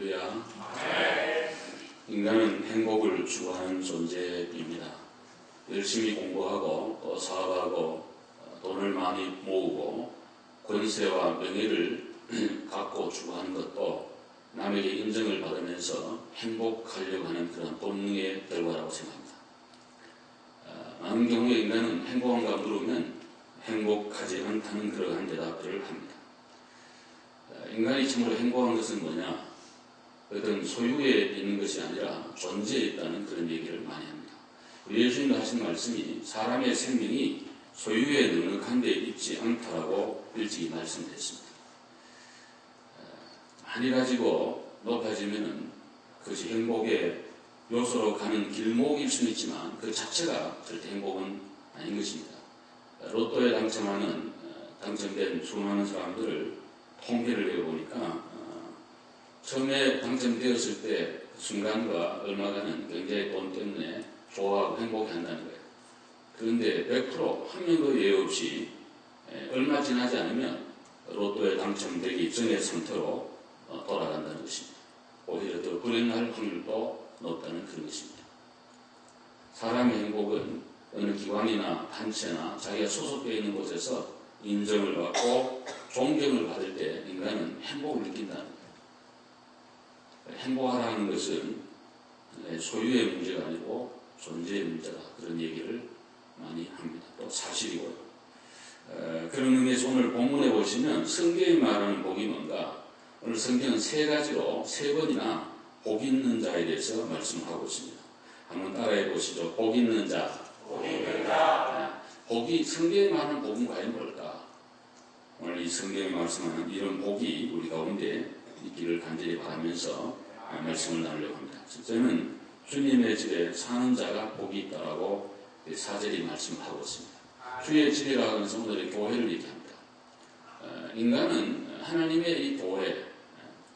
할렐루야. 인간은 행복을 추구하는 존재입니다. 열심히 공부하고 또 사업하고 돈을 많이 모으고 권세와 명예를 갖고 추구하는 것도 남에게 인정을 받으면서 행복하려고 하는 그런 본능의 결과라고 생각합니다. 많은 경우에 인간은 행복한가 물으면 행복하지 않다는 그러한 대답들을 합니다. 인간이 참으로 행복한 것은 뭐냐? 어떤 소유에 있는 것이 아니라 존재에 있다는 그런 얘기를 많이 합니다. 우리 예수님도 하신 말씀이 사람의 생명이 소유에 넉넉한 데 있지 않다라고 일찍이 말씀드렸습니다. 많이 가지고 높아지면은 그것이 행복의 요소로 가는 길목일 수는 있지만 그 자체가 절대 행복은 아닌 것입니다. 로또에 당첨된 수많은 사람들을 통계를 해보니까 처음에 당첨되었을 때 순간과 얼마간은 굉장히 돈 때문에 좋아하고 행복해한다는 거예요. 그런데 100% 한 명도 예외 없이 얼마 지나지 않으면 로또에 당첨되기 전의 상태로 돌아간다는 것입니다. 오히려 더 불행할 확률도 높다는 그런 것입니다. 사람의 행복은 어느 기관이나 단체나 자기가 소속되어 있는 곳에서 인정을 받고 존경을 받을 때 인간은 행복을 느낀다는 거예요. 행복하라는 것은 소유의 문제가 아니고 존재의 문제다. 그런 얘기를 많이 합니다. 또 사실이고요. 그런 의미에서 오늘 본문에 보시면 성경이 말하는 복이 뭔가? 오늘 성경은 세 가지로 세 번이나 복 있는 자에 대해서 말씀하고 있습니다. 한번 따라해 보시죠. 복 있는 자. 복 있는 자. 복이, 성경이 말하는 복은 과연 뭘까? 오늘 이 성경이 말씀하는 이런 복이 우리 가운데 있기를 간절히 바라면서 말씀을 나누려고 합니다. 첫째는 주님의 집에 사는 자가 복이 있다라고 사절이 말씀하고 있습니다. 주의 집이라고 하면서 오늘의 교회를 얘기합니다. 인간은 하나님의 이 교회,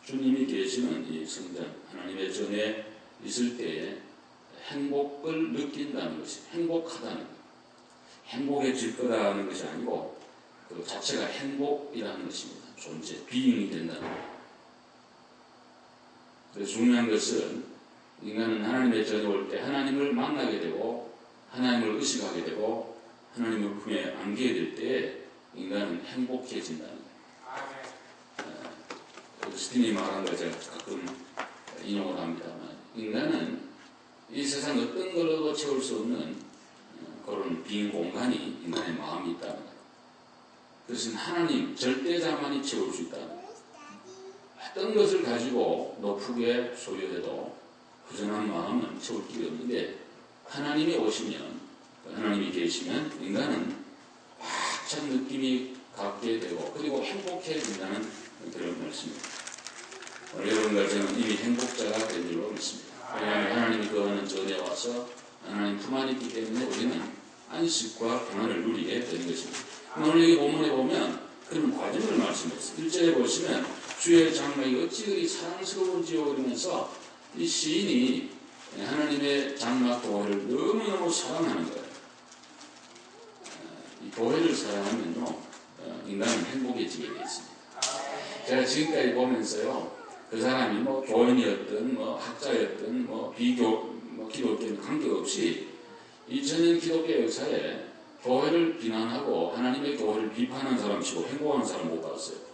주님이 계시는 이 성전, 하나님의 전에 있을 때에 행복을 느낀다는 것이 행복하다는 것. 행복해질 거라는 것이 아니고 그 자체가 행복이라는 것입니다. 존재, 비잉이 된다는 것. 그래서 중요한 것은 인간은 하나님의 전에 올 때 하나님을 만나게 되고 하나님을 의식하게 되고 하나님의 품에 안기게 될 때 인간은 행복해진다는 거예요. 스틴이 말한 거 제가 가끔 인용을 합니다만 인간은 이 세상 어떤 걸로도 채울 수 없는 그런 빈 공간이 인간의 마음이 있다는 거예요. 그것은 하나님 절대자만이 채울 수 있다는 거예요. 어떤 것을 가지고 높게 소유해도 허전한 마음은 채울 길이 없는데 하나님이 오시면 하나님이 계시면 인간은 확 찬 느낌이 갖게 되고 그리고 행복해진다는 그런 말씀입니다. 오늘 여러분과 저는 이미 행복자가 된 줄로 믿습니다. 왜냐하면 하나님이 거하는 전에 와서 하나님 품 안에 있기 때문에 우리는 안식과 평안을 누리게 되는 것입니다. 오늘 여기 본문에 보면 그런 과정을 말씀했어요. 1절에 보시면 주의 장막이 어찌 그리 사랑스러운지요 그러면서 이 시인이 하나님의 장막 교회를 너무너무 사랑하는 거예요. 이 교회를 사랑하면요 인간은 행복해지게 되어 있습니다. 제가 지금까지 보면서요 그 사람이 뭐 교인이었든 뭐 학자였든 뭐 기독교인 관계없이 2000년 기독교 역사에 교회를 비난하고 하나님의 교회를 비판하는 사람 치고 행복한 사람 못 봤어요.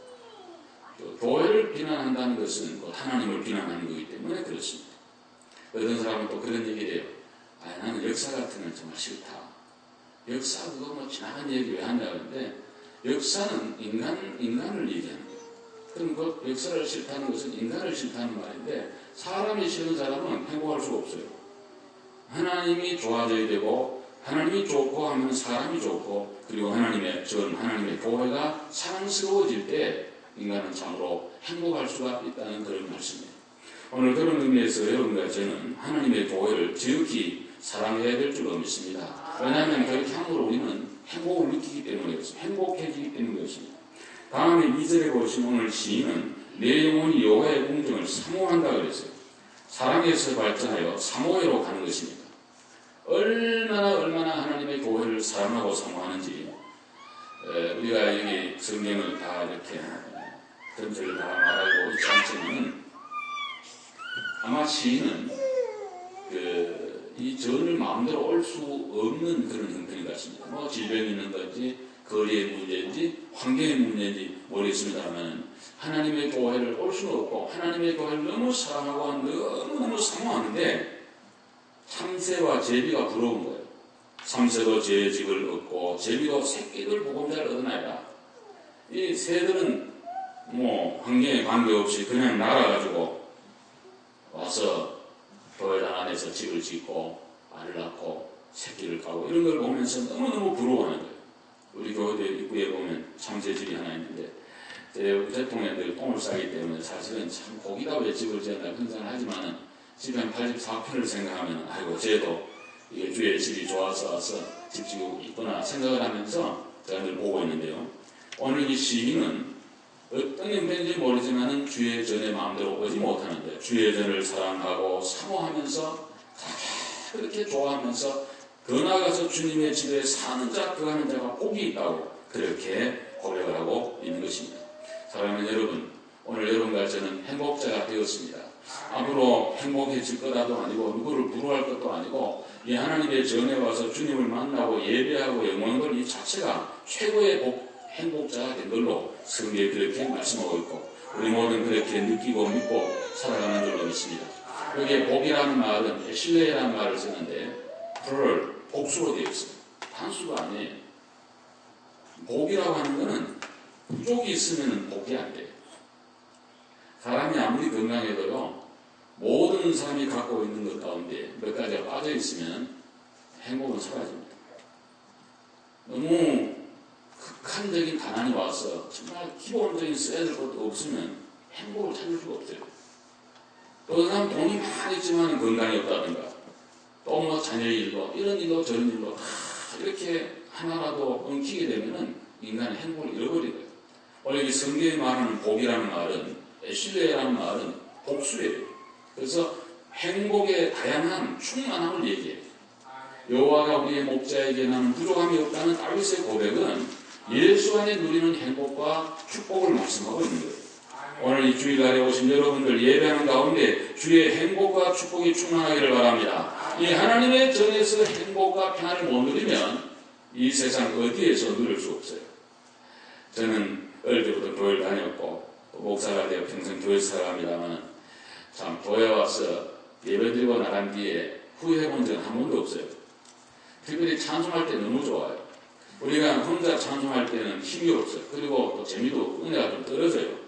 교회를 비난한다는 것은 하나님을 비난하는 거기 때문에 그렇습니다. 어떤 사람은 또 그런 얘기를 해요. 나는 역사 같은 건 정말 싫다. 역사 그거 뭐 지나간 얘기 왜 하냐 하는데 역사는 인간을 얘기하는 거예요. 그럼 그 역사를 싫다는 것은 인간을 싫다는 말인데 사람이 싫은 사람은 행복할 수가 없어요. 하나님이 좋아져야 되고 하나님이 좋고 하면 사람이 좋고 그리고 하나님의 교회가 사랑스러워질 때 인간은 참으로 행복할 수가 있다는 그런 말씀이에요. 오늘 그런 의미에서 여러분과 저는 하나님의 교회를 지극히 사랑해야 될 줄로 믿습니다. 왜냐하면 그렇게 함으로 우리는 행복을 느끼기 때문에 그렇습니다. 행복해지기 때문에 그렇습니다. 다음에 2절에 보시면 오늘 시인은 내 영혼이 여호와의 궁정을 사모한다 그랬어요. 사랑에서 발전하여 사모해로 가는 것입니다. 얼마나 하나님의 교회를 사랑하고 사모하는지 우리가 여기 성경을 다 이렇게 전체를 다 말하고 있지 않지만 아마 시인은 이 전을 마음대로 올 수 없는 그런 형편인 것 같습니다. 뭐 질병이 있는 건지 거리의 문제인지 환경의 문제인지 모르겠습니다만 하나님의 교회를 올 수는 없고 하나님의 교회를 너무 사랑하고 너무너무 사모하는데 참새와 제비가 부러운 거예요. 참새도 제 집을 얻고 제비도 새끼들 보금자를 얻어나이다. 이 새들은 뭐 환경에 관계없이 그냥 날아가지고 와서 교회당 안에서 집을 짓고 알을 낳고 새끼를 까고 이런 걸 보면서 너무너무 부러워하는 거예요. 우리 교회 입구에 보면 참새집이 하나 있는데 대통령이 늘 똥을 싸기 때문에 사실은 참 고기다 왜 집을 지었나 그런 생각을 하지만은 집이 한 84편을 생각하면 아이고 쟤도 이게 주의 집이 좋아서 와서 집 지고 있구나 생각을 하면서 제가 늘 보고 있는데요. 오늘 이 시인은 어떤 형편인지 모르지만은 주의 전에 마음대로 오지 못하는데 주의 전을 사랑하고 사모하면서 그렇게 좋아하면서 더 나아가서 주님의 집에 사는 자, 거하는 자가 복이 있다고 그렇게 고백을 하고 있는 것입니다. 사랑하는 여러분, 오늘 여러분과 저는 행복자가 되었습니다. 앞으로 행복해질 거라도 아니고 누구를 부러워할 것도 아니고 이 하나님의 전에 와서 주님을 만나고 예배하고 영광 돌리는 이 자체가 최고의 행복자가 된 걸로 성경에 그렇게 말씀하고 있고 우리 모두는 그렇게 느끼고 믿고 살아가는 줄로 믿습니다. 여기에 복이라는 말은 신뢰라는 말을 쓰는데 plural, 복수로 되어 있습니다. 단수가 아니에요. 복이라고 하는 것은 부족이 있으면 복이 안 돼요. 사람이 아무리 건강해도요 모든 사람이 갖고 있는 것 가운데 몇 가지가 빠져 있으면 행복은 사라집니다. 너무 극한적인 가난이 와서 정말 기본적인 써야 될 것도 없으면 행복을 찾을 수가 없어요. 또 그 사람 돈이 많이 있지만 건강이 없다든가 또 뭐 자녀의 일로 이런 일로 저런 일로 다 이렇게 하나라도 엉키게 되면은 인간의 행복을 잃어버리고요. 원래 이 성경에 말하는 복이라는 말은 신뢰라는 말은 복수예요. 그래서 행복의 다양한 충만함을 얘기해요. 여호와가 우리의 목자에게 나는 부족함이 없다는 다윗의 고백은 예수 안에 누리는 행복과 축복을 말씀하고 있는 거예요. 오늘 이 주일날에 오신 여러분들 예배하는 가운데 주의 행복과 축복이 충만하기를 바랍니다. 이 하나님의 전에서 행복과 평안을 못 누리면 이 세상 어디에서 누릴 수 없어요. 저는 어릴 때부터 교회를 다녔고 목사가 되어 평생 교회에서 살아갑니다만 참 교회 와서 예배드리고 나간 뒤에 후회해본 적은 한 번도 없어요. 특별히 찬송할 때 너무 좋아요. 우리가 혼자 찬송할 때는 힘이 없어요. 그리고 또 재미도 없고 은혜가 좀 떨어져요.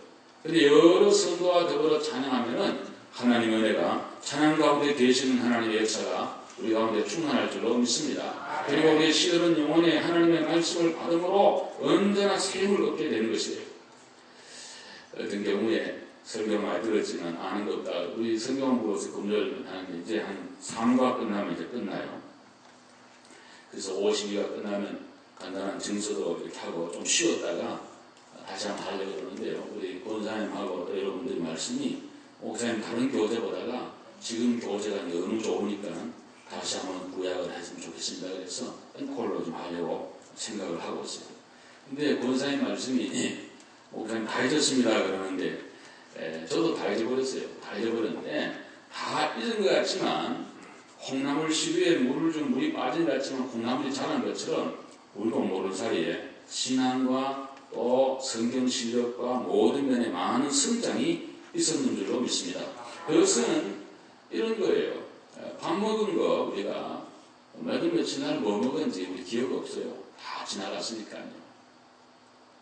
근데 여러 성도와 더불어 찬양하면은 하나님의 은혜가 찬양 가운데 계시는 하나님의 역사가 우리 가운데 충만할 줄로 믿습니다. 그리고 우리의 시들은 영혼에 하나님의 말씀을 받음으로 언제나 세임을 얻게 되는 것이에요. 어떤 경우에 설교 많이 들었지만 아는 것 없다. 우리 성경부로서 금요일 하는데 이제 한 3과 끝나면 이제 끝나요. 그래서 52가 끝나면 간단한 증서도 이렇게 하고 좀 쉬었다가 다시 한번 하려고 그러는데요. 우리 권사님하고 또 여러분들의 말씀이 목사님 다른 교재보다가 지금 교재가 너무 좋으니까 다시 한번 구약을 했으면 좋겠습니다. 그래서 앵콜로 좀 하려고 생각을 하고 있어요. 근데 권사님 말씀이 목사님 다 잊었습니다 그러는데 저도 다 잊어버렸어요. 다 잊어버렸는데 다 잊은 것 같지만 콩나물 시루에 물을 좀 물이 빠진 것 같지만 콩나물이 자란 것처럼 우리도 모르는 사이에 신앙과 또 성경 실력과 모든 면에 많은 성장이 있었는 줄로 믿습니다. 그것은 이런 거예요. 밥 먹은 거 우리가 며칠 날 뭐 먹은지 우리 기억 없어요. 다 지나갔으니까요.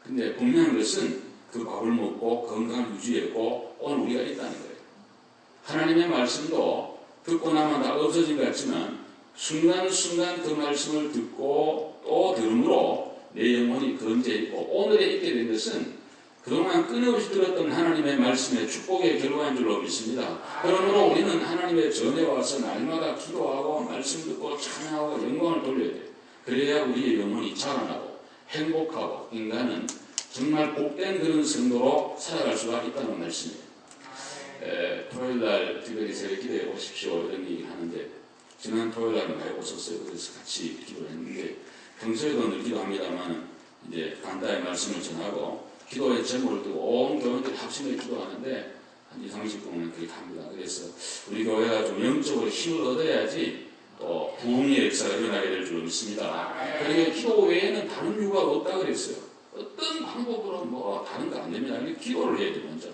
근데 분명한 것은 그 밥을 먹고 건강을 유지했고 오늘 우리가 있다는 거예요. 하나님의 말씀도 듣고 나면 다 없어진 것 같지만 순간순간 그 말씀을 듣고 또 들음으로 내 영혼이 건재 있고 오늘에 있게 된 것은 그동안 끊임없이 들었던 하나님의 말씀의 축복의 결과인 줄로 믿습니다. 그러므로 우리는 하나님의 전에 와서 날마다 기도하고 말씀 듣고 찬양하고 영광을 돌려야 돼요. 그래야 우리의 영혼이 자라나고 행복하고 인간은 정말 복된 그런 성도로 살아갈 수가 있다는 말씀이에요. 토요일날 특별히 새벽 기도해 오십시오 이런 얘기를 하는데 지난 토요일날 많이 오셨어요. 그래서 같이 기도했는데 평소에도 늘 기도합니다만 이제 간단히 말씀을 전하고 기도의 제목을 두고 온 교인들이 합심해 기도하는데 한 2, 30분은 그렇게 합니다. 그래서 우리 교회가 좀 영적으로 힘을 얻어야지 또 부흥의 역사가 일어나게 될 줄 믿습니다. 그러니까 기도 외에는 다른 이유가 없다 그랬어요. 어떤 방법으로 뭐 다른 거 안 됩니다. 기도를 해야 돼 먼저.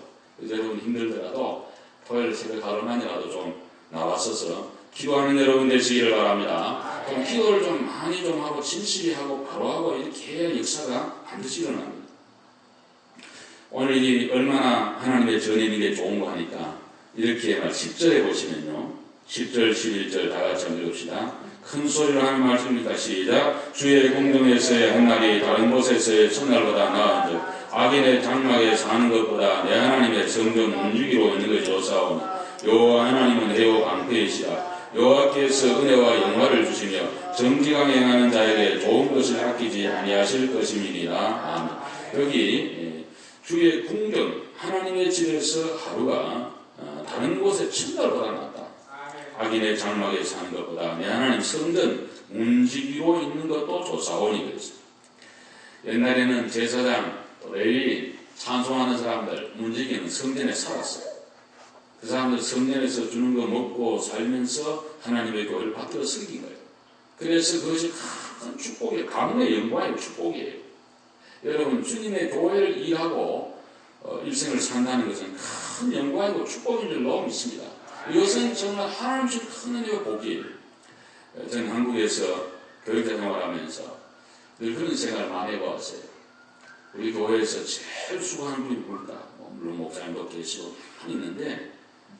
여러분 힘들더라도 토요일 새벽 하루만이라도 좀 나와서서 기도하는 여러분 되시기를 바랍니다. 좀 기도를 좀 많이 좀 하고 진실히 하고 바로 하고 이렇게 해야 역사가 반드시 일어납니다. 오늘 이 얼마나 하나님의 전해는 게 좋은 거 하니까 이렇게 10절에 보시면요. 10절, 11절 다 같이 한번 읽읍시다. 큰 소리로 하는 말씀입니다. 시작. 주의 궁정에서의 한날이 다른 곳에서의 첫날보다 나은 즉 악인의 장막에 사는 것보다 내 하나님의 성전 움직이로 있는 것이 좋사오니 여호와 하나님은 해오 방패이시라. 여호와께서 은혜와 영화를 주시며 정직하게 행하는 자에게 좋은 것을 아끼지 아니하실 것임이니라. 아멘. 여기 주의 궁전 하나님의 집에서 하루가 다른 곳의 첫날보다 낫다. 악인의 장막에 사는 것보다 내 하나님 성전 움직이로 있는 것도 좋사오니 그랬습니다. 옛날에는 제사장, 레위 찬송하는 사람들 움직이는 성전에 살았어요. 그 사람들 성전에서 주는 거 먹고 살면서 하나님의 교회를 받들어 섬긴 거예요. 그래서 그것이 큰 축복이에요. 가문의 영광의 축복이에요. 여러분 주님의 교회를 일하고 일생을 산다는 것은 큰 영광이고 축복인 줄 너무 믿습니다. 이것은 정말 하나님 주신 큰 은혜와 복이에요. 저는 한국에서 교육자 생활하면서 늘 그런 생각을 많이 해보았어요. 우리 교회에서 제일 수고하는 분이 누굴까? 물론 목사님도 계시고 있는데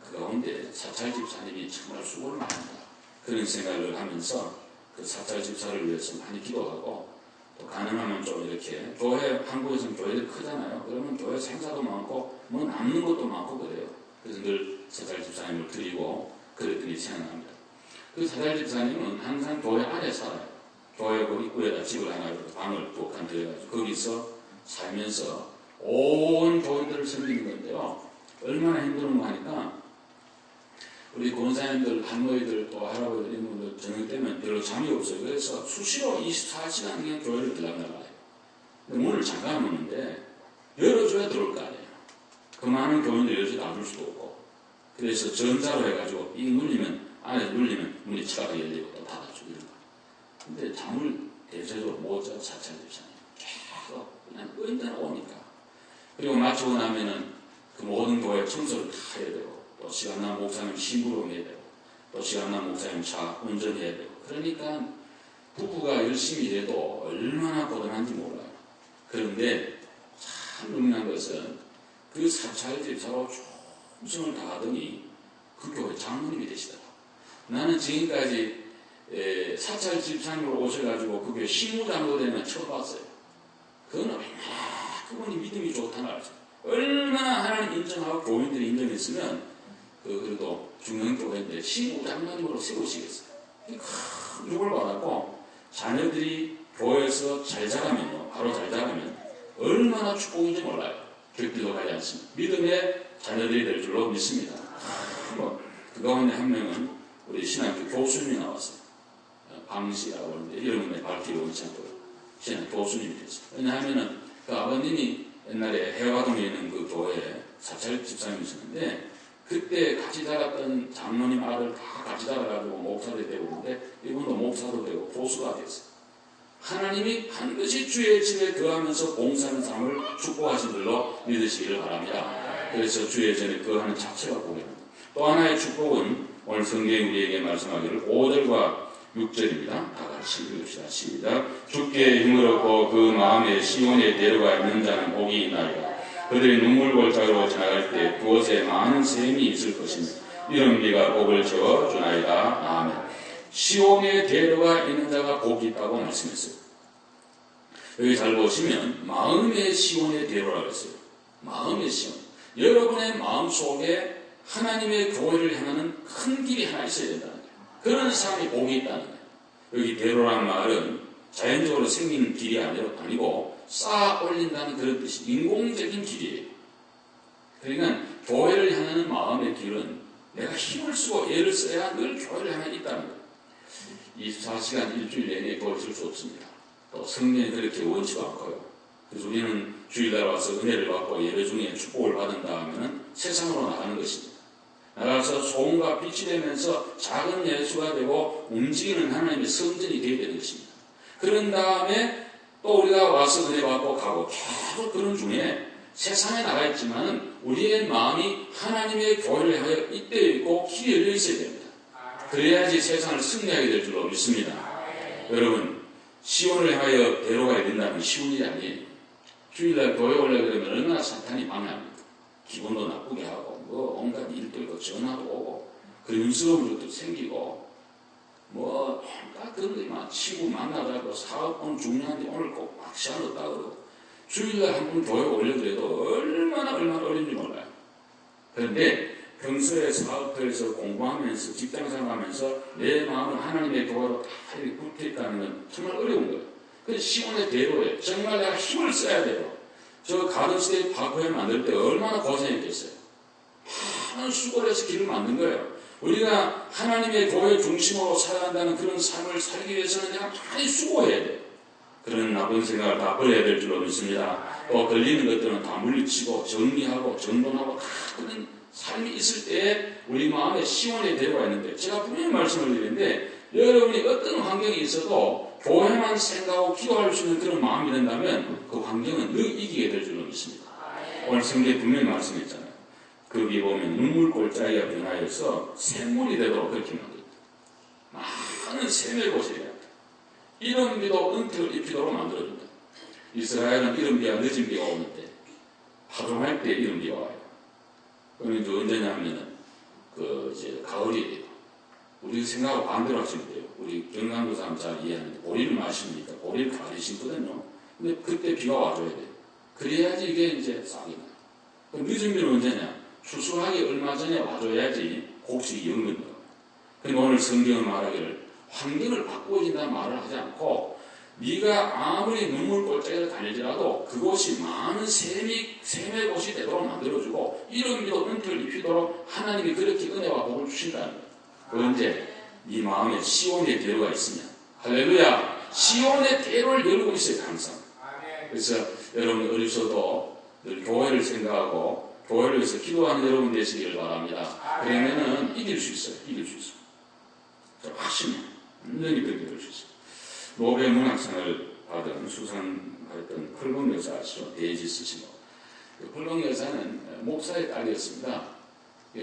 그 가운데 사찰 집사님이 정말 수고를 많이 한다. 그런 생각을 하면서 그 사찰 집사를 위해서 많이 기도하고 또 가능하면 좀 이렇게 교회, 한국에서는 교회들이 크잖아요. 그러면 교회 생사도 많고 뭐 남는 것도 많고 그래요. 그래서 늘 사찰 집사님을 드리고 그랬더니 생각납니다. 그 사찰 집사님은 항상 교회 안에 살아요. 교회 그 입구에다 집을 하나 방을 또 간들여가지고 거기서 살면서 온 교인들을 섬기는 건데요. 얼마나 힘들은가 하니까 우리 권사님들, 할머니들, 또 할아버지들 이런 분들 저녁 때면 별로 잠이 없어요. 그래서 수시로 24시간 그냥 교회를 들락날락해요. 문을 잠가 놓는데 열어줘야 들어올 거 아니에요. 그 많은 교인들 열어줘 놔줄 수도 없고 그래서 전자로 해가지고 이 눌리면 안에 눌리면 문이 차가 열리고 또 닫아주고 이런 거. 근데 잠을 대체적으로 못 자고 사찰 집사님 계속 그냥 언제나 오니까. 그리고 마치고 나면은 그 모든 교회 청소를 다 해야 되고 또 시간 난 목사님 심부름 해야 되고 또 시간 난 목사님 차 운전해야 되고 그러니까 부부가 열심히 일해도 얼마나 고단한지 몰라요. 그런데 참 흥미한 것은 그 사찰 집사로 충성을 다하더니 그 교회 장로님이 되시더라. 나는 지금까지 사찰 집사님으로 오셔가지고 그 교회 신무장로 되면 처음 봤어요. 그건 얼마나 그분이 믿음이 좋다는 알죠. 얼마나 하나님 인정하고 교인들이 인정했으면 그래도 중앙교회인데 신무장로님으로 세우시겠어요. 큰 욕을 받았고 자녀들이 교회에서 잘 자라면요, 바로 잘 자라면 얼마나 축복인지 몰라요. 격들도 가지 않습니다. 믿음의 자녀들이 될 줄로 믿습니다. 그 가운데 한 명은 우리 신학교 교수님이 나왔어요. 방씨라고 하는데 이름은 밝히기 원치 않고 신학교 교수님이 됐어요. 왜냐하면 그 아버님이 옛날에 해화동에 있는 그 교회에 사찰 집사님이셨는데 그때 같이 자랐던 장로님 아들 다 같이 자라가지고 목사들이 되고 있는데 이분도 목사도 되고 교수가 됐어요. 하나님이 반드시 주의 집에 거하면서 봉사하는 삶을 축복하신 줄로 믿으시기를 바랍니다. 그래서 주의 전에 거하는 자체가 복입니다. 또 하나의 축복은 오늘 성경이 우리에게 말씀하기를 5절과 6절입니다. 다 같이 읽읍시다. 시작. 주께 힘을 얻고 그 마음에 시온에 데려가 있는 자는 복이 있나이다. 그들이 눈물골짜기로 지나갈 때 그곳에 많은 샘이 있을 것이며 이런 비가 복을 채워주나이다. 아멘. 시온에 데려가 있는 자가 복이 있다고 말씀했어요. 여기 잘 보시면 마음의 시온에 데려라고 했어요. 마음의 시온. 여러분의 마음 속에 하나님의 교회를 향하는 큰 길이 하나 있어야 된다는 거예요. 그런 사람이 복이 있다는 거예요. 여기 데려라는 말은 자연적으로 생긴 길이 아니고 쌓아 올린다는 그런 뜻이 인공적인 길이에요. 그러니까 교회를 향하는 마음의 길은 내가 힘을 쓰고 애를 써야 늘 교회를 향해 있다는 거예요. 24시간 일주일 내내 교회 있을 수 없습니다. 또 성경이 그렇게 원치도 않고요. 그래서 우리는 주일날 와서 은혜를 받고 예배 중에 축복을 받은 다음에는 세상으로 나가는 것입니다. 나가서 소금과 빛이 되면서 작은 예수가 되고 움직이는 하나님의 성전이 되어야 되는 것입니다. 그런 다음에 또 우리가 와서 은혜 받고 가고 계속 그런 중에 세상에 나가 있지만은 우리의 마음이 하나님의 교회를 하여 잇대어 있고 길이 열려 있어야 됩니다. 그래야지 세상을 승리하게 될 줄로 믿습니다. 여러분, 시온을 향하여 데려가야 된다는 쉬운 일이 아니에요. 주일날 교회 오려고 그러면 얼마나 사탄이 방해합니까? 기분도 나쁘게 하고 뭐 온갖 일도 있고 전화도 오고 근심스러운 것도 생기고 뭐 온갖 그런 것만 친구 만나자고 사업 오늘 중요한데 오늘 꼭 막 시간 없다 그러고 주일날 한 번 교회 오려고 해도 얼마나 어려운지 몰라요. 그런데 평소에 사업터에서 공부하면서 직장생활하면서 내 마음을 하나님의 교회로 다 이렇게 붙어있다는 건 정말 어려운 거예요. 그래서 시온의 대로에 정말 내가 힘을 써야 돼요. 저 가든시대 파크에 만들 때 얼마나 고생했겠어요. 많은 수고를 해서 길을 만든 거예요. 우리가 하나님의 교회 중심으로 살아야 한다는 그런 삶을 살기 위해서는 내가 많이 수고해야 돼요. 그런 나쁜 생각을 다 버려야 될 줄로 믿습니다. 또 걸리는 것들은 다 물리치고 정리하고 정돈하고 다 그런 삶이 있을 때에 우리 마음에 시온의 대로가 있는데 제가 분명히 말씀을 드리는데 여러분이 어떤 환경이 있어도 교회만 생각하고 기도할 수 있는 그런 마음이 된다면 그 환경은 늘 이기게 될 줄로 믿습니다. 오늘 성경에 분명히 말씀했잖아요. 거기 보면 눈물 골짜기가 변하여서 샘물이 되도록 그렇게 만듭니다. 많은 샘의 곳이 돼야 합니다. 이런 비도 은택을 입히도록 만들어줍니다. 이스라엘은 이런 비와 늦은 비가 오는데 파종할 때 이런 비가 와요. 그러면 이제 언제냐면은 이제 가을이에요. 우리 생각하고 반대로 하시면 돼요. 우리 경상도 사람 잘 이해하는데 보리를 마시니까 보리를 가을에 심거든요. 근데 그때 비가 와줘야 돼요. 그래야지 이게 이제 싹이 나요. 늦은 비는 언제냐? 추수하기 얼마 전에 와줘야지 곡식이 연근돼요. 그러니까 오늘 성경은 말하기를 환경을 바꾸어진다는 말을 하지 않고 네가 아무리 눈물 골짜기를 달릴지라도 그곳이 많은 샘의 곳이 되도록 만들어주고 이런 비도 은퇴를 입히도록 하나님이 그렇게 은혜와 복을 주신다는 거예요. 언제? 네 마음에 시온의 대로가 있으면 할렐루야! 시온의 대로를 열고 있어요. 항상. 그래서 여러분 어리셔도 늘 교회를 생각하고 교회를 위해서 기도하는 여러분 되시기를 바랍니다. 그러면은 이길 수 있어요. 이길 수 있어요. 하시면 완전히 그렇게 될 수 있어요. 노벨 문학상을 받은 수상했던 펄벅 여사 아시죠? 데이지 스시모. 펄벅 여사는 목사의 딸이었습니다.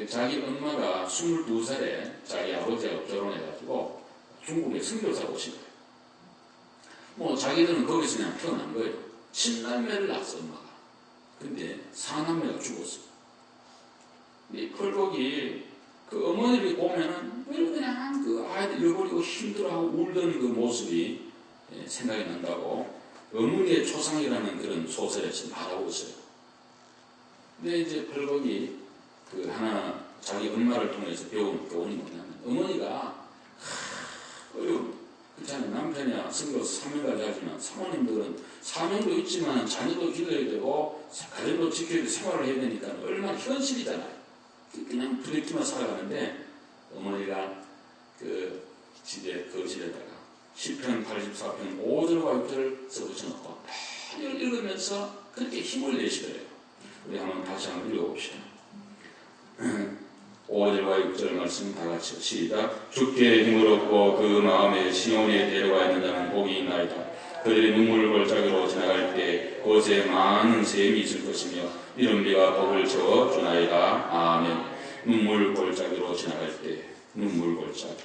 자기 엄마가 22살에 자기 아버지하고 결혼해가지고 중국에 선교사로 오신 거예요. 뭐 자기들은 거기서 그냥 태어난 거예요. 친남매를 낳았어 엄마가. 근데 사남매가 죽었어. 이 펄벅이 그 어머니를 보면은 그냥 그 아이들 잃어버리고 힘들어하고 울던 그 모습이 생각이 난다고 어머니의 초상이라는 그런 소설에서 말하고 있어요. 근데 이제 펄벅이 그 하나 자기 엄마를 통해서 배운 교훈이 뭐냐면 어머니가 어려운 그렇잖아요. 남편이야 성교 사명까지 하지만 사모님들은 사명도 있지만 자녀도 기도해야 되고 가정도 지켜야 되고 생활을 해야 되니까 얼마나 현실이잖아요. 그냥 부대끼만 살아가는데 어머니가 그 집에 거실에다가 시편 84편 5절과 6절을 써붙여놓고 매일 읽으면서 그렇게 힘을 내시더래요. 우리 다시 한번 읽어봅시다. 5절과 6절 말씀 다 같이 시작. 주께 힘을 얻고 그 마음에 시온에 데려가 있는 자는 복이 있나이다. 그들의 눈물 골짜기로 지나갈 때 그곳에 많은 샘이 있을 것이며 이런 비가 복을 채워 주나이다. 아멘. 눈물 골짜기로 지나갈 때 눈물 골짜기.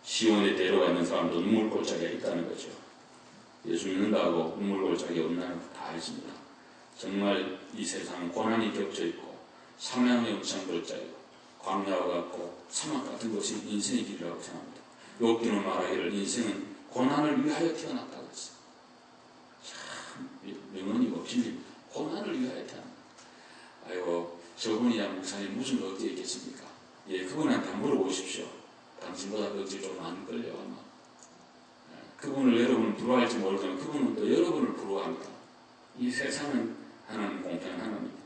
시온에 데려가 있는 사람도 눈물 골짜기가 있다는 거죠. 예수 믿는다고 눈물 골짜기 없나요? 다 있습니다. 정말 이 세상은 고난이 겹쳐 있고 사망의 영창 골짜기고 광야와 같고 사막 같은 것이 인생의 길이라고 생각합니다. 욥기는 말하기를 인생은 고난을 위하여 태어났다고 했어요. 참 명언이고 진리입니다. 고난을 위하여 태어났다. 아이고 저분이야 목사님 무슨 억지 있겠습니까? 예, 그분한테 한번 물어보십시오. 당신보다 억지 좀 많을걸요 아마. 그분을 여러분은 부러워할지 모르지만 그분은 또 여러분을 부러워합니다. 이 세상은 하나님 공평한 하나님입니다.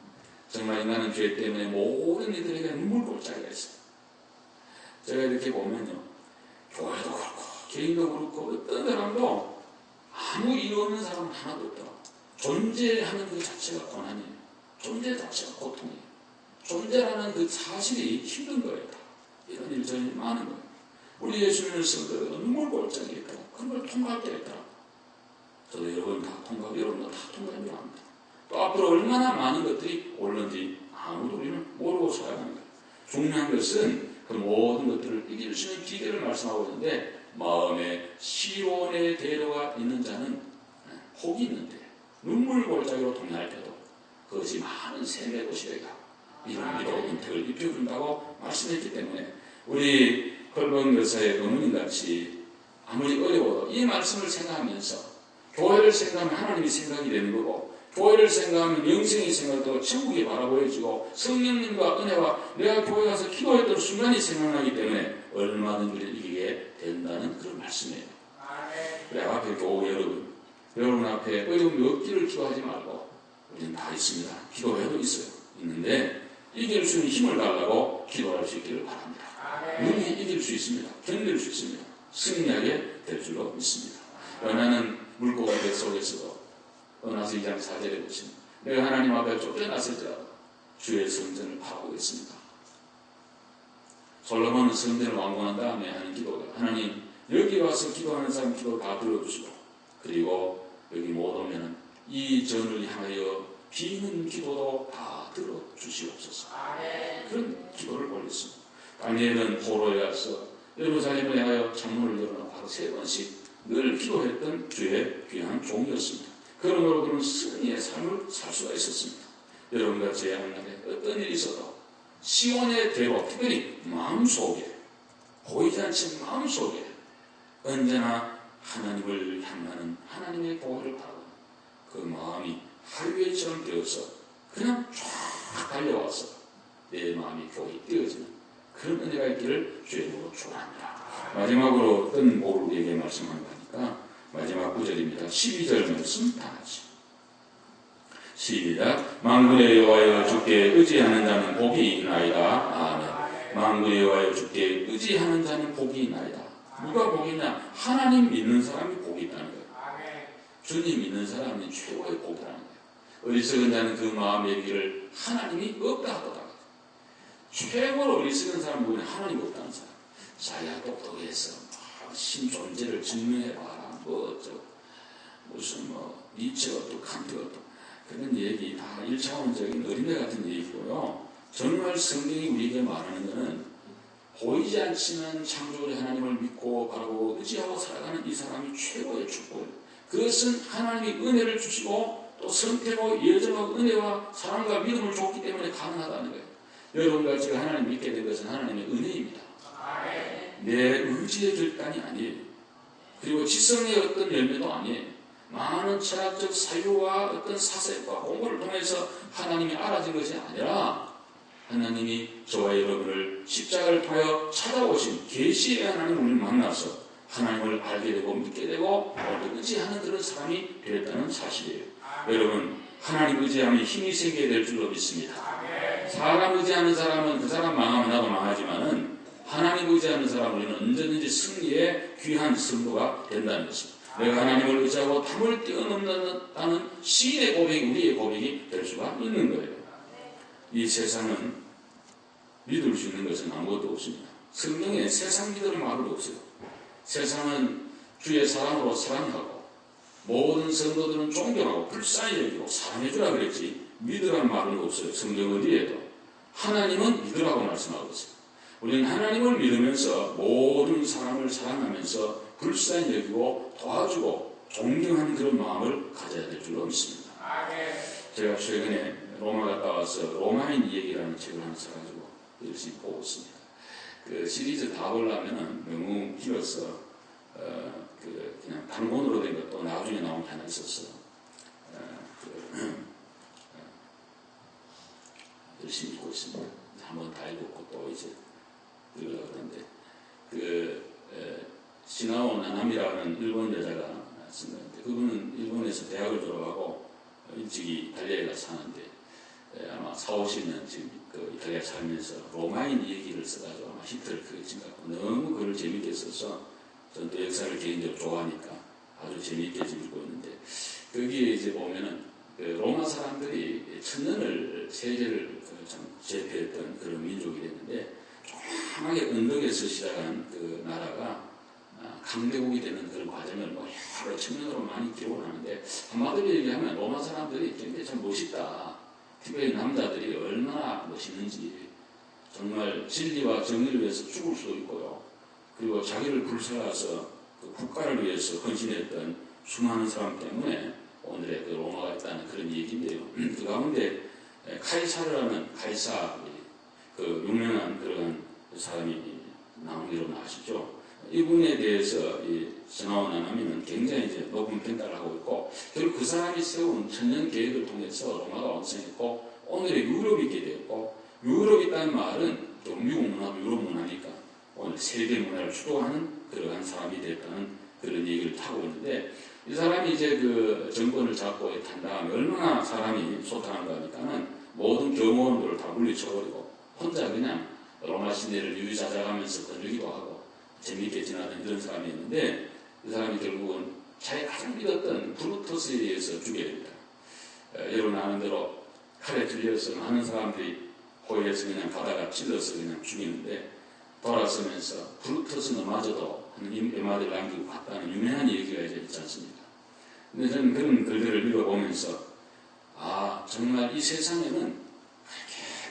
정말 인간은 죄 때문에 모든 이들에게 눈물 골짜기가 있어요. 제가 이렇게 보면요. 교회도 그렇고 개인도 그렇고 어떤 사람도 아무 이유 없는 사람은 하나도 없더라고요. 존재하는 그 자체가 고난이에요. 존재 자체가 고통이에요. 존재라는 그 사실이 힘든 거예요. 이런 일들이 많은 거예요. 우리 예수님을 성도가 눈물골짜기에 있다. 그런 걸 통과할 때가 있다. 저도 여러분 다 통과하고 여러분도 다 통과하려고 합니다. 또 앞으로 얼마나 많은 것들이 올는지 아무도 우리는 모르고 살아가는 거예요. 중요한 것은 그 모든 것들을 이길 수 있는 기계를 말씀하고 있는데 마음에 시온의 대로가 있는 자는 복이 있는데 눈물 골짜기로 동행할 때도 그것이 많은 샘의 곳이래가 이런 믿어 은택을 입혀준다고 말씀했기 때문에 우리 헐번 여사의 어머님같이 아무리 어려워도 이 말씀을 생각하면서 교회를 생각하면 하나님이 생각이 되는 거고 교회를 생각하면 영생이 생각되고 천국이 바라보여지고 성령님과 은혜와 내가 교회 가서 기도했던 순간이 생각나기 때문에 얼마든지 우리를 이기게 된다는 그런 말씀이에요. 그래 앞에 교회 여러분 앞에 어려움이 없기를 기도하지 말고 우리는 다 있습니다. 기도회도 있는데 이길 수 있는 힘을 달라고 기도할 수 있기를 바랍니다. 능히 이길 수 있습니다. 견딜 수 있습니다. 승리하게 될 줄로 믿습니다. 연하는 물고기 배 속에서도 은하서 2장 4절에 보시면 내가 하나님 앞에 쫓겨났을지라도 주의 성전을 바라보겠습니다. 솔로몬은 성전을 완공한 다음에 하는 기도가 하나님 여기 와서 기도하는 사람 기도 다 들어주시고 그리고 여기 못 오면 이 전을 향하여 비는 기도도 다 들어주시옵소서. 그런 기도를 올렸습니다. 다니엘은 포로에 가서 예루살렘을 향하여 창문을 열어놓고 하루 3번씩 늘 기도했던 주의 귀한 종이었습니다. 그러므로 그는 승리의 삶을 살 수가 있었습니다. 여러분과 제 앞날에 어떤 일이 있어도 시온의 대로 특별히 마음속에 보이지 않지만 마음속에 언제나 하나님을 향하는 하나님의 보호를 바라고 그 마음이 하이웨이처럼 되어서 그냥 쫙 달려와서 내 마음이 거의 띄어지는 그런 은혜가 있기를 주님으로 축원합니다. 마지막으로 어떤 복을 우리에게 말씀하는 거니까 마지막 9절입니다. 12절 말씀 다 같이 시작. 만군의 여호와여 주께 의지하는 자는 복이 있나이다. 아멘. 만군의 여호와여 주께 의지하는 자는 복이 있나이다. 누가 복이 있냐? 하나님 믿는 사람이 복이 있다는 거예요. 주님 믿는 사람이 최고의 복이라는 거예요. 어리석은 자는 그 마음의 얘기를 하나님이 없다 하더라. 최고로 어리석은 사람 보면 하나님이 없다는 사람. 자기가 똑똑해서 신 존재를 증명해봐라. 무슨 니체 어떻고 칸트 어떻고 그런 얘기 다 1차원적인 어린애 같은 얘기고요. 정말 성경이 우리에게 말하는 것은 보이지 않지만 창조주 하나님을 믿고 바라보고 의지하고 살아가는 이 사람이 최고의 축복이에요. 그것은 하나님이 은혜를 주시고 또 선택하고 예정하고 은혜와 사랑과 믿음을 줬기 때문에 가능하다는 거예요. 여러분과 제가 하나님 믿게 된 것은 하나님의 은혜입니다. 내 의지의 결단이 아니에요. 그리고 지성의 어떤 열매도 아니에요. 많은 철학적 사유와 어떤 사색과 공부를 통해서 하나님이 알아진 것이 아니라 하나님이 저와 여러분을 십자가를 통하여 찾아오신 계시의 하나님을 만나서 하나님을 알게 되고 믿게 되고 의지하는 그런 사람이 되었다는 사실이에요. 여러분 하나님 의지하면 힘이 생기게 될 줄로 믿습니다. 사람 의지하는 사람은 그 사람 망하면 나도 망하지만은 하나님 의지하는 사람은 우리는 언제든지 승리의 귀한 승부가 된다는 것입니다. 내가 하나님을 의지하고 담을 뛰어넘는다는 시인의 고백이 우리의 고백이 될 수가 있는 거예요. 이 세상은 믿을 수 있는 것은 아무것도 없습니다. 성경에 세상 믿을 말은 없어요. 세상은 주의 사랑으로 사랑하고 모든 성도들은 존경하고 불쌍히 여기고 사랑해주라 그랬지 믿으라는 말은 없어요. 성경 어디에도. 하나님은 믿으라고 말씀하고 있어요. 우리는 하나님을 믿으면서 모든 사람을 사랑하면서 불쌍히 여기고 도와주고 존경하는 그런 마음을 가져야 될 줄로 믿습니다. 제가 최근에 로마 갔다 와서 로마인 얘기라는 책을 하나 사가지고 열심히 보고 있습니다. 그 시리즈 다 보려면 너무 길어서 그냥 단권으로 된 것도 나중에 나온 게 하나 있었어. 열심히 읽고 있습니다. 한번 다 읽었고 또 이제 읽으려고 그러는데 시나오 나나미라는 일본 여자가 쓴 건데 그분은 일본에서 대학을 졸업하고 일찍이 이탈리아에 가서 사는데 아마 40~50년 지금 그 이탈리아 살면서 로마인 얘기를 써가지고 아마 히트를 크게 친 것 같고 너무 글을 재밌게 써서 저는 또 역사를 개인적으로 좋아하니까 아주 재밌게 지금 읽고 있는데 거기에 이제 보면은 그 로마 사람들이 천년을 세계를 참 제패했던 그런 민족이 됐는데 조그맣게 언덕에서 시작한 그 나라가 강대국이 되는 그런 과정을 뭐 여러 측면으로 많이 기록을 하는데 한마디로 얘기하면 로마 사람들이 굉장히 참 멋있다. 특별히 남자들이 얼마나 멋있는지 정말 진리와 정의를 위해서 죽을 수도 있고요. 그리고 자기를 불살라서 그 국가를 위해서 헌신했던 수많은 사람 때문에 오늘의 그 로마가 있다는 그런 얘기인데요. 그 가운데 카이사르라는 카이사 그 유명한 그런 사람이 나온 이름 아시죠? 이분에 대해서 스나운 아나미는 굉장히 이제 높은 평가를 하고 있고 결국 그 사람이 세운 천년 계획을 통해서 로마가 완성했고 오늘의 유럽이 있게 되었고 유럽이 있다는 말은 또 미국 문화도 유럽 문화니까 오늘 세계 문화를 주도하는 그러한 사람이 됐다는 그런 얘기를 하고 있는데 이 사람이 이제 그 정권을 잡고 탄 다음에 얼마나 사람이 소탕한가 하니까는 모든 경호원들을 다 물리쳐버리고 혼자 그냥 로마 시내를 유유자적하면서 거리기도 하고 재미있게 지나던 이런 사람이었는데 이 사람이 결국은 자기가 가장 믿었던 브루터스에 의해서 죽게 됩니다. 여러분 아는 대로 칼에 찔려서 많은 사람들이 호위에서 그냥 가다가 찔러서 그냥 죽이는데 돌아서면서 브루터스는 마저도 한 몇마디를 남기고 갔다는 유명한 얘기가 이제 있지 않습니까? 근데 저는 그런 글들을 읽어보면서 아 정말 이 세상에는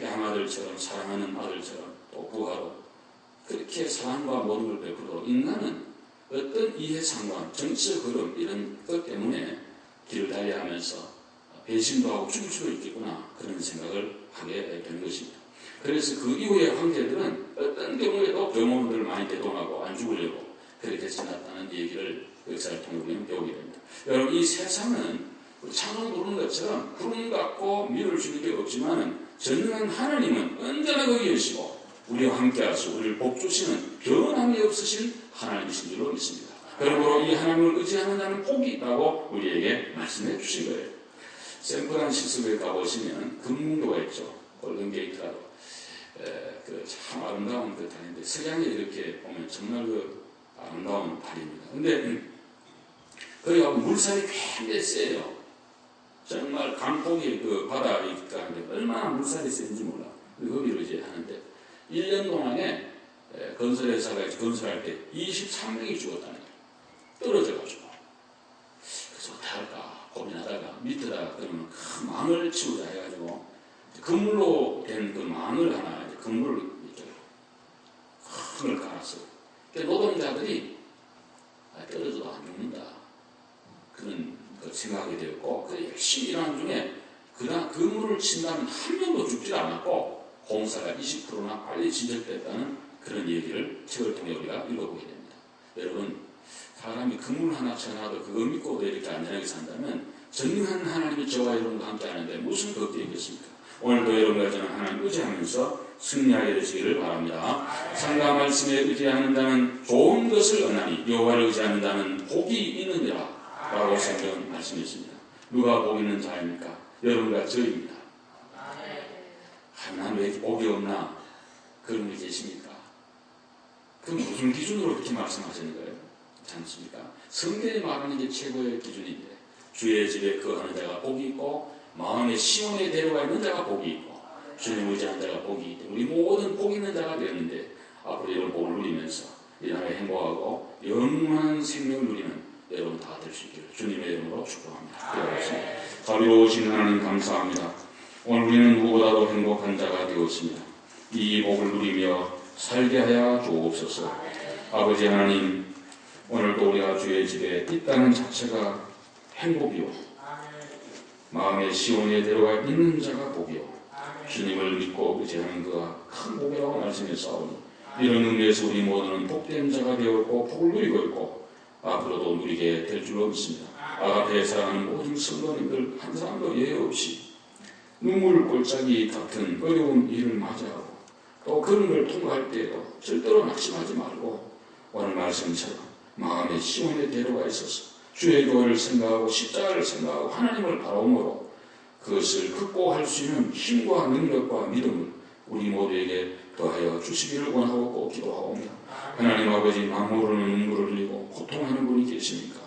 양아들처럼 사랑하는 아들처럼 또 부하로 그렇게 사랑과 모든 걸 베풀어 인간은 어떤 이해상관, 정치적 흐름 이런 것 때문에 길을 달리하면서 배신도 하고 죽을 수도 있겠구나 그런 생각을 하게 된 것입니다. 그래서 그 이후의 황제들은 어떤 경우에도 경호원들을 많이 대동하고 안 죽으려고 그렇게 지났다는 얘기를 역사를 통해 우리는 배우게 됩니다. 여러분 이 세상은 창을 부르는 것처럼 구름 같고 믿을 수 있는 게 없지만 전능한 하나님은 언제나 거기 계시고 우리와 함께 하시고 우리를 복주시는 변함이 없으신 하나님이신 줄로 믿습니다. 그러므로 이 하나님을 의지하는 자는 복이 있다고 우리에게 말씀해 주신 거예요. 샌프란시스코에 가보시면 금문교가 있죠. 골든게이트라고. 참 아름다운 그 다리인데 석양에 이렇게 보면 정말 그 아름다운 다리입니다. 근데 거기 가면 물살이 굉장히 세요. 정말 강폭이 그 바다에 있다는데 얼마나 물살이 센지 몰라. 거기로 이제 하는데 1년 동안에 건설회사가 건설할 때 23명이 죽었다는 거예요. 떨어져가지고. 그래서 어떻게 할까 고민하다가 밑에다가 그러면 큰 망을 치우자 해가지고 그물로 된 그 망을 하나 그물을 큰걸 깔았어요. 그러니까 노동자들이 떨어져도 안 죽는다 그런 생각이 되었고 그 열심히 일하는 중에 그물을 친다면 한 명도 죽지 않았고 공사가 20%나 빨리 진척됐다는 그런 얘기를 책을 통해 우리가 읽어보게 됩니다. 여러분 사람이 그물 하나 쳐놔도 그거 믿고도 이렇게 안전하게 산다면 전능한 하나님이 저와 여러분과 함께 하는데 무슨 걱정이 있겠습니까? 오늘도 여러분과 저는 하나님 의지하면서 승리하게 되시기를 바랍니다. 상가 말씀에 의지하는 자는 좋은 것을 얻나니 여호와를 의지하는 자는 복이 있느니라 라고 성경은 말씀했습니다. 누가 복 있는 자입니까? 여러분과 저입니다. 난 왜 복이 없나? 그런 분이 계십니까? 그럼 무슨 기준으로 그렇게 말씀하시는 거예요? 그렇지 않습니까? 성경이 말하는 게 최고의 기준인데 주의 집에 거하는 자가 복이 있고 마음의 시온에 데려가 있는 자가 복이 있고 주님 의지하는 자가 복이 있고 우리 모든 복 있는 자가 되었는데 앞으로 이런 복을 누리면서 이 나라에 행복하고 영원한 생명을 누리는 여러분 다 될 수 있기를 주님의 이름으로 축복합니다. 기도하겠습니다. 자비로우신 하나님 감사합니다. 오늘 우리는 누구보다도 행복한 자가 되었습니다. 이 복을 누리며 살게 하여 주옵소서. 아버지 하나님 오늘도 우리가 주의 집에 있다는 자체가 행복이요 마음의 시온에 들어가 있는 자가 복이요 주님을 믿고 의지하는 그가 큰 복이라고 말씀했사오니 이런 의미에서 우리 모두는 복된 자가 되었고 복을 누리고 있고 앞으로도 누리게 될 줄로 믿습니다. 아가페에 사랑하는 모든 성도님들 한 사람도 예외 없이 눈물 골짜기 같은 어려운 일을 맞이하고 또 그런 걸 통과할 때에도 절대로 낙심하지 말고 오늘 말씀처럼 마음의 시온에 데려가 있어서 주의 교회를 생각하고 십자가를 생각하고 하나님을 바라봄으로 그것을 극복할 수 있는 힘과 능력과 믿음을 우리 모두에게 더하여 주시기를 원하고 꼭 기도하옵니다. 하나님 아버지 마음으로는 눈물을 흘리고 고통하는 분이 계십니까?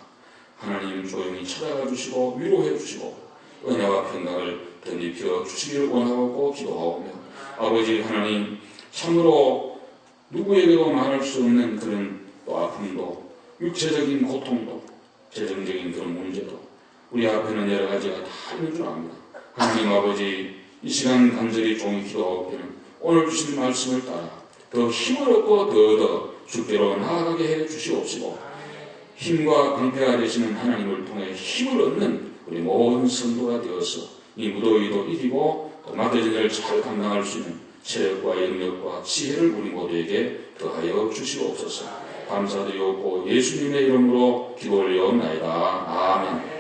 하나님 조용히 찾아가 주시고 위로해 주시고 은혜와 평강을 덧입혀 주시기를 원하고 기도하오며 아버지 하나님 참으로 누구에게도 말할 수 없는 그런 또 아픔도 육체적인 고통도 재정적인 그런 문제도 우리 앞에는 여러 가지가 다 있는 줄 압니다. 하나님 아버지 이 시간 간절히 종이 기도하옵기는 오늘 주신 말씀을 따라 더 힘을 얻고 더더 주께로 나아가게 해 주시옵시고 힘과 강패가 되시는 하나님을 통해 힘을 얻는 우리 모든 성도가 되어서 이 무더위도 이기고 또 막대전을 잘 감당할 수 있는 체력과 영력과 지혜를 우리 모두에게 더하여 주시옵소서. 감사드리옵고 예수님의 이름으로 기도 올려옵나이다. 아멘.